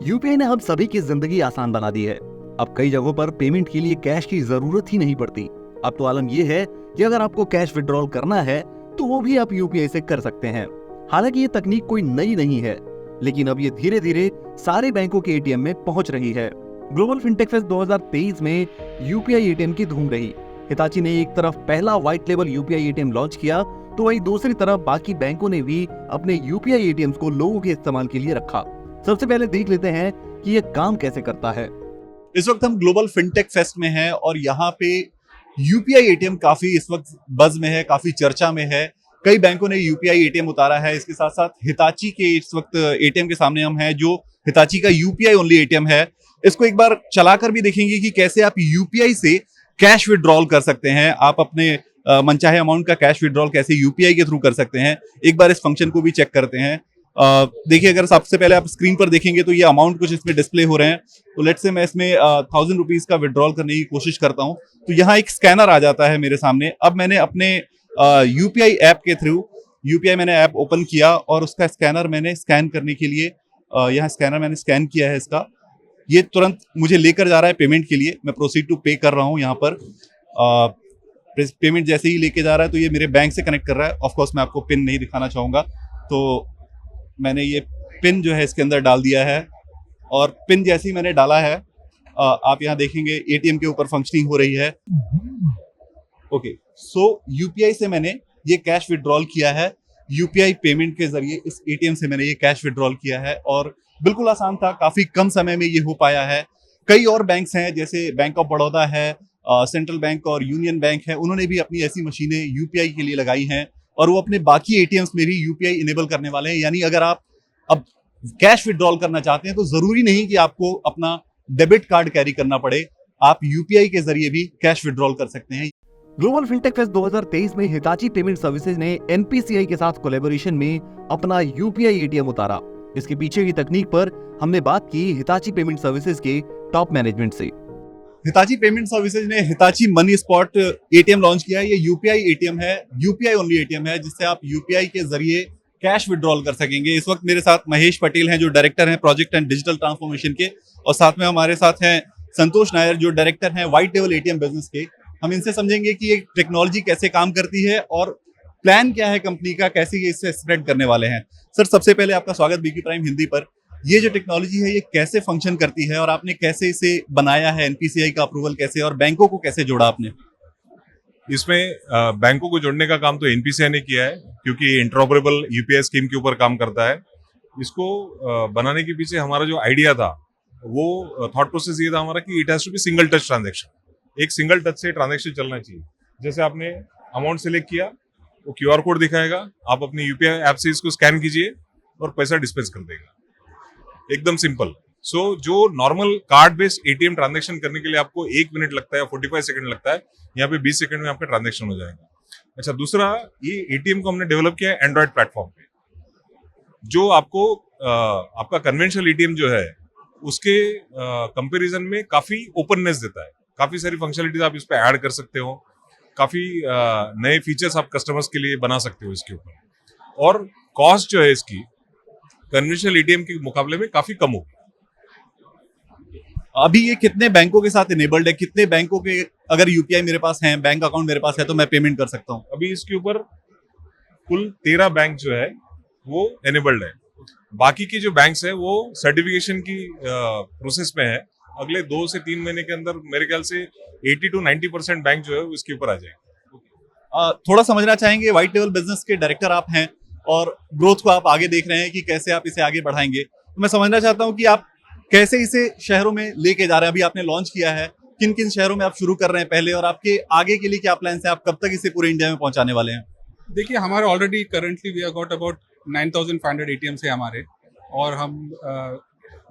UPI ने अब सभी की जिंदगी आसान बना दी है। अब कई जगहों पर पेमेंट के लिए कैश की जरूरत ही नहीं पड़ती। अब तो आलम यह है कि अगर आपको कैश विड्रॉल करना है तो वो भी आप यूपीआई से कर सकते हैं। हालांकि ये तकनीक कोई नई नहीं है, लेकिन अब ये धीरे धीरे सारे बैंकों के एटीएम में पहुंच रही है। ग्लोबल फिनटेक फेस्ट 2023 में यूपीआई एटीएम की धूम रही। हिताची ने एक तरफ पहला white label UPI ATM launch किया, तो वहीं दूसरी तरफ बाकी बैंकों ने भी अपने यूपीआई एटीएम्स को लोगों के इस्तेमाल के लिए रखा। सबसे पहले देख लेते हैं कि ये काम कैसे करता है। इस वक्त हम ग्लोबल फिनटेक फेस्ट में हैं और यहाँ पे यूपीआई एटीएम काफी इस वक्त बज में है, काफी चर्चा में है। कई बैंकों ने यूपीआई एटीएम उतारा है। इसके साथ साथ हिताची के इस वक्त एटीएम के सामने हम हैं, जो हिताची का यूपीआई ओनली एटीएम है। इसको एक बार चलाकर भी देखेंगे कि कैसे आप यूपीआई से कैश विड्रॉल कर सकते हैं। आप अपने मनचाहे अमाउंट का कैश विड्रॉल कैसे यूपीआई के थ्रू कर सकते हैं। एक बार इस फंक्शन को भी चेक करते हैं। देखिए, अगर सबसे पहले आप स्क्रीन पर देखेंगे तो ये अमाउंट कुछ इसमें डिस्प्ले हो रहे हैं। तो लेट्स से मैं इसमें 1000 रुपीज का विड्रॉल करने की कोशिश करता हूं, तो यहाँ एक स्कैनर आ जाता है मेरे सामने। अब मैंने अपने यूपीआई ऐप के थ्रू यूपीआई मैंने ऐप ओपन किया और उसका स्कैनर मैंने स्कैन करने के लिए यहाँ स्कैनर मैंने स्कैन किया है इसका। ये तुरंत मुझे लेकर जा रहा है पेमेंट के लिए। मैं प्रोसीड टू पे कर रहा हूँ। यहाँ पर पेमेंट जैसे ही लेके जा रहा है तो ये मेरे बैंक से कनेक्ट कर रहा है। ऑफकोर्स मैं आपको पिन नहीं दिखाना चाहूंगा, तो मैंने ये पिन जो है इसके अंदर डाल दिया है और पिन जैसे ही मैंने डाला है आप यहाँ देखेंगे एटीएम के ऊपर फंक्शनिंग हो रही है। ओके, सो यूपीआई से मैंने ये कैश विड्रॉल किया है। यूपीआई पेमेंट के जरिए इस एटीएम से मैंने ये कैश विड्रॉल किया है और बिल्कुल आसान था। काफी कम समय में ये हो पाया है। कई और बैंक्स हैं, जैसे बैंक ऑफ बड़ौदा है, सेंट्रल बैंक और यूनियन बैंक है, उन्होंने भी अपनी ऐसी मशीनें यूपीआई के लिए लगाई हैं और वो अपने बाकी एटीएम्स में भी यूपीआई इनेबल करने वाले हैं। यानी अगर आप अब कैश विड्रॉल करना चाहते हैं तो जरूरी नहीं कि आपको अपना डेबिट कार्ड कैरी करना पड़े। आप यूपीआई के जरिए भी कैश विड्रॉल कर सकते हैं। ग्लोबल फिनटेक फेस्ट 2023 में हिताची पेमेंट सर्विसेज ने एनपीसीआई के साथ कोलैबोरेशन में अपना यूपीआई एटीएम उतारा। इसके पीछे की तकनीक पर हमने बात की हिताची पेमेंट सर्विसेज के टॉप मैनेजमेंट से। हिताची पेमेंट सर्विसेज ने Hitachi money spot ATM launch किया है। ये यूपीआई एटीएम है, यूपीआई ओनली एटीएम है, जिससे आप यूपीआई के जरिए कैश विड्रॉल कर सकेंगे। इस वक्त मेरे साथ महेश पटेल हैं, जो डायरेक्टर हैं प्रोजेक्ट एंड डिजिटल ट्रांसफॉर्मेशन के, और साथ में हमारे साथ हैं संतोष नायर, जो डायरेक्टर हैं व्हाइट लेबल एटीएम बिजनेस के। हम इनसे समझेंगे कि ये टेक्नोलॉजी कैसे काम करती है और प्लान क्या है कंपनी का, कैसे ये इससे स्प्रेड करने वाले हैं। सर, सबसे पहले आपका स्वागत बीकी प्राइम हिंदी पर। ये जो टेक्नोलॉजी है ये कैसे फंक्शन करती है और आपने कैसे इसे बनाया है, एनपीसीआई का अप्रूवल कैसे और बैंकों को कैसे जोड़ा आपने? इसमें बैंकों को जोड़ने का काम तो एनपीसीआई ने किया है, क्योंकि इंटरऑपरेबल यूपीआई स्कीम के ऊपर काम करता है। इसको बनाने के पीछे हमारा जो आइडिया था, वो थॉट प्रोसेस ये था हमारा कि it has to be single touch transaction. एक सिंगल टच से ट्रांजैक्शन चलना चाहिए। जैसे आपने अमाउंट सेलेक्ट किया, वो क्यूआर कोड दिखाएगा, आप अपनी यूपीआई ऐप से इसको स्कैन कीजिए और पैसा डिस्पेंस कर देगा। एकदम सिंपल। सो जो normal card based ATM transaction करने के लिए आपको 1 मिनट लगता है, 45 सेकंड लगता है, यहाँ पे 20 सेकंड में आपका ट्रांजैक्शन हो जाएगा। अच्छा, दूसरा, ये एटीएम को हमने डेवलप किया है एंड्रॉइड प्लेटफॉर्म पे, जो आपको आपका कन्वेंशनल एटीएम जो है उसके कंपैरिजन में काफी ओपननेस देता है। काफी सारी फंक्शनलिटीज आप इस पे ऐड कर सकते हो, काफी नए फीचर्स आप कस्टमर्स के लिए बना सकते हो इसके ऊपर, और कॉस्ट जो है इसकी कन्वेंशनल एटीएम के मुकाबले में काफी कम होगी। अभी ये कितने बैंकों के साथ इनेबल्ड है? कितने बैंकों के अगर यूपीआई मेरे पास है, बैंक अकाउंट मेरे पास है, तो मैं पेमेंट कर सकता हूँ? अभी इसके ऊपर कुल 13 बैंक जो है वो एनेबल्ड है। बाकी की जो बैंक्स है वो सर्टिफिकेशन की प्रोसेस में है। अगले 2 से 3 महीने के अंदर मेरे ख्याल से 80 to 90% बैंक जो है वो इसके ऊपर आ जाएगा। थोड़ा समझना चाहेंगे, व्हाइट लेबल बिजनेस के डायरेक्टर आप हैं और ग्रोथ को आप आगे देख रहे हैं कि कैसे आप इसे आगे बढ़ाएंगे। तो मैं समझना चाहता हूं कि आप कैसे इसे शहरों में लेके जा रहे हैं। अभी आपने लॉन्च किया है, किन किन शहरों में आप शुरू कर रहे हैं पहले, और आपके आगे के लिए क्या प्लान है? आप कब तक इसे पूरे इंडिया में पहुंचाने वाले हैं? देखिए, हमारे already currently we have got about 9500 ATMs है हमारे, और हम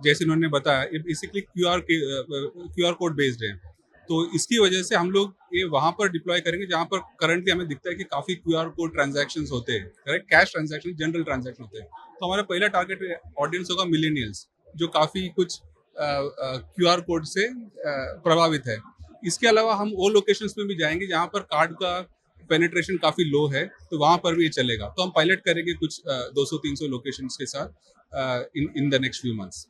जैसे उन्होंने बताया ये बेसिकली क्यूआर कोड बेस्ड है। तो इसकी वजह से हम लोग ये वहाँ पर डिप्लॉय करेंगे जहाँ पर करंटली हमें दिखता है कि काफ़ी क्यूआर कोड ट्रांजैक्शंस होते हैं, correct, cash transaction, general transaction होते हैं। तो हमारा पहला टारगेट ऑडियंस होगा मिलेनियल्स, जो काफ़ी कुछ क्यूआर कोड से प्रभावित है। इसके अलावा हम वो लोकेशंस में भी जाएंगे जहाँ पर कार्ड का पेनिट्रेशन काफ़ी लो है, तो वहाँ पर भी ये चलेगा। तो हम पायलट करेंगे कुछ 200-300 लोकेशंस के साथ in the next few months.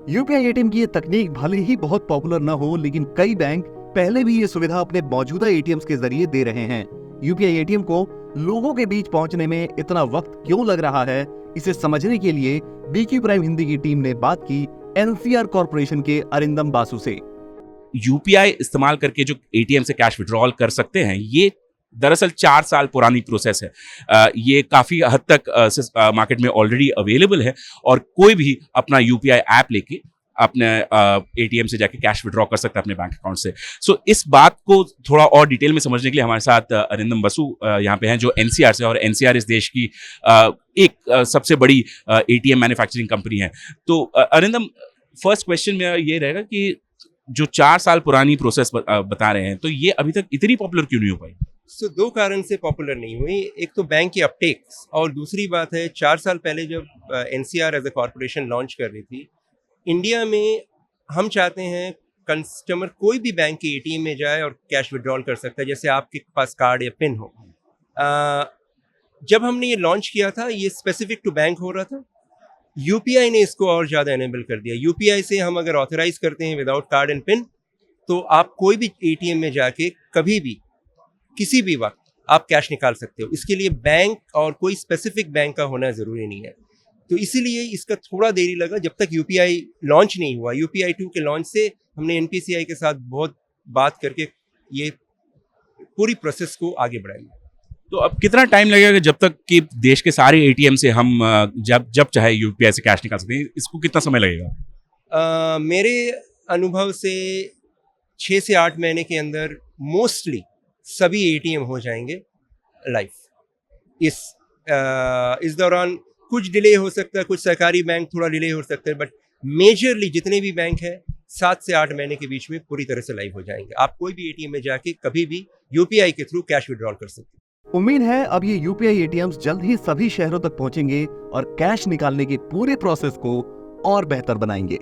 UPI ATM की ये तकनीक भले ही बहुत पॉपुलर न हो, लेकिन कई बैंक पहले भी ये सुविधा अपने मौजूदा एटीएम्स के जरिए दे रहे हैं। यूपीआई एटीएम को लोगों के बीच पहुंचने में इतना वक्त क्यों लग रहा है, इसे समझने के लिए बीक्यू प्राइम हिंदी की टीम ने बात की एनसीआर कॉर्पोरेशन के अरिंदम बासु से। यूपीआई इस्तेमाल करके जो एटीएम से कैश विड्रॉल कर सकते हैं, ये दरअसल 4 साल पुरानी प्रोसेस है। ये काफ़ी हद तक मार्केट में ऑलरेडी अवेलेबल है और कोई भी अपना यूपीआई ऐप लेके अपने एटीएम से जाके कैश विड्रॉ कर सकता है अपने बैंक अकाउंट से। सो इस बात को थोड़ा और डिटेल में समझने के लिए हमारे साथ अरिंदम बसु यहाँ पे हैं, जो एनसीआर से, और एनसीआर इस देश की एक सबसे बड़ी एटीएम मैन्युफैक्चरिंग कंपनी है। तो अरिंदम, फर्स्ट क्वेश्चन मेरा ये रहेगा कि जो 4 साल पुरानी प्रोसेस बता रहे हैं, तो ये अभी तक इतनी पॉपुलर क्यों नहीं हो पाई? सो 2 कारण से पॉपुलर नहीं हुई। एक तो बैंक की अपटेक्स, और दूसरी बात है 4 साल पहले जब NCR as a corporation launch कर रही थी इंडिया में, हम चाहते हैं कस्टमर कोई भी बैंक के एटीएम में जाए और कैश विड्रॉल कर सकता है, जैसे आपके पास कार्ड या पिन हो। जब हमने ये लॉन्च किया था, ये स्पेसिफिक टू बैंक हो रहा था। यूपीआई ने इसको और ज़्यादा एनेबल कर दिया। यूपीआई से हम अगर ऑथराइज करते हैं विदाउट कार्ड एंड पिन, तो आप कोई भी एटीएम में जाके कभी भी किसी भी वक्त आप कैश निकाल सकते हो। इसके लिए बैंक और कोई स्पेसिफिक बैंक का होना ज़रूरी नहीं है। तो इसीलिए इसका थोड़ा देरी लगा, जब तक यूपीआई लॉन्च नहीं हुआ। यूपीआई 2 के लॉन्च से हमने एनपीसीआई के साथ बहुत बात करके ये पूरी प्रोसेस को आगे बढ़ाई। तो अब कितना टाइम लगेगा जब तक कि देश के सारे एटीएम से हम जब चाहे यूपीआई से कैश निकाल सकते हैं? इसको कितना समय लगेगा? मेरे अनुभव से 6 से 8 महीने के अंदर मोस्टली सभी एटीएम हो जाएंगे लाइव। इस दौरान कुछ डिले हो सकता है, कुछ सरकारी बैंक थोड़ा डिले हो सकते हैं, बट मेजरली जितने भी बैंक हैं 7 से 8 महीने के बीच में पूरी तरह से लाइव हो जाएंगे। आप कोई भी एटीएम में जाके कभी भी यूपीआई के थ्रू कैश विड्रॉल कर सकते हैं। उम्मीद है अब ये यूपीआई एटीएम्स जल्द ही सभी शहरों तक पहुंचेंगे और कैश निकालने के पूरे प्रोसेस को और बेहतर बनाएंगे।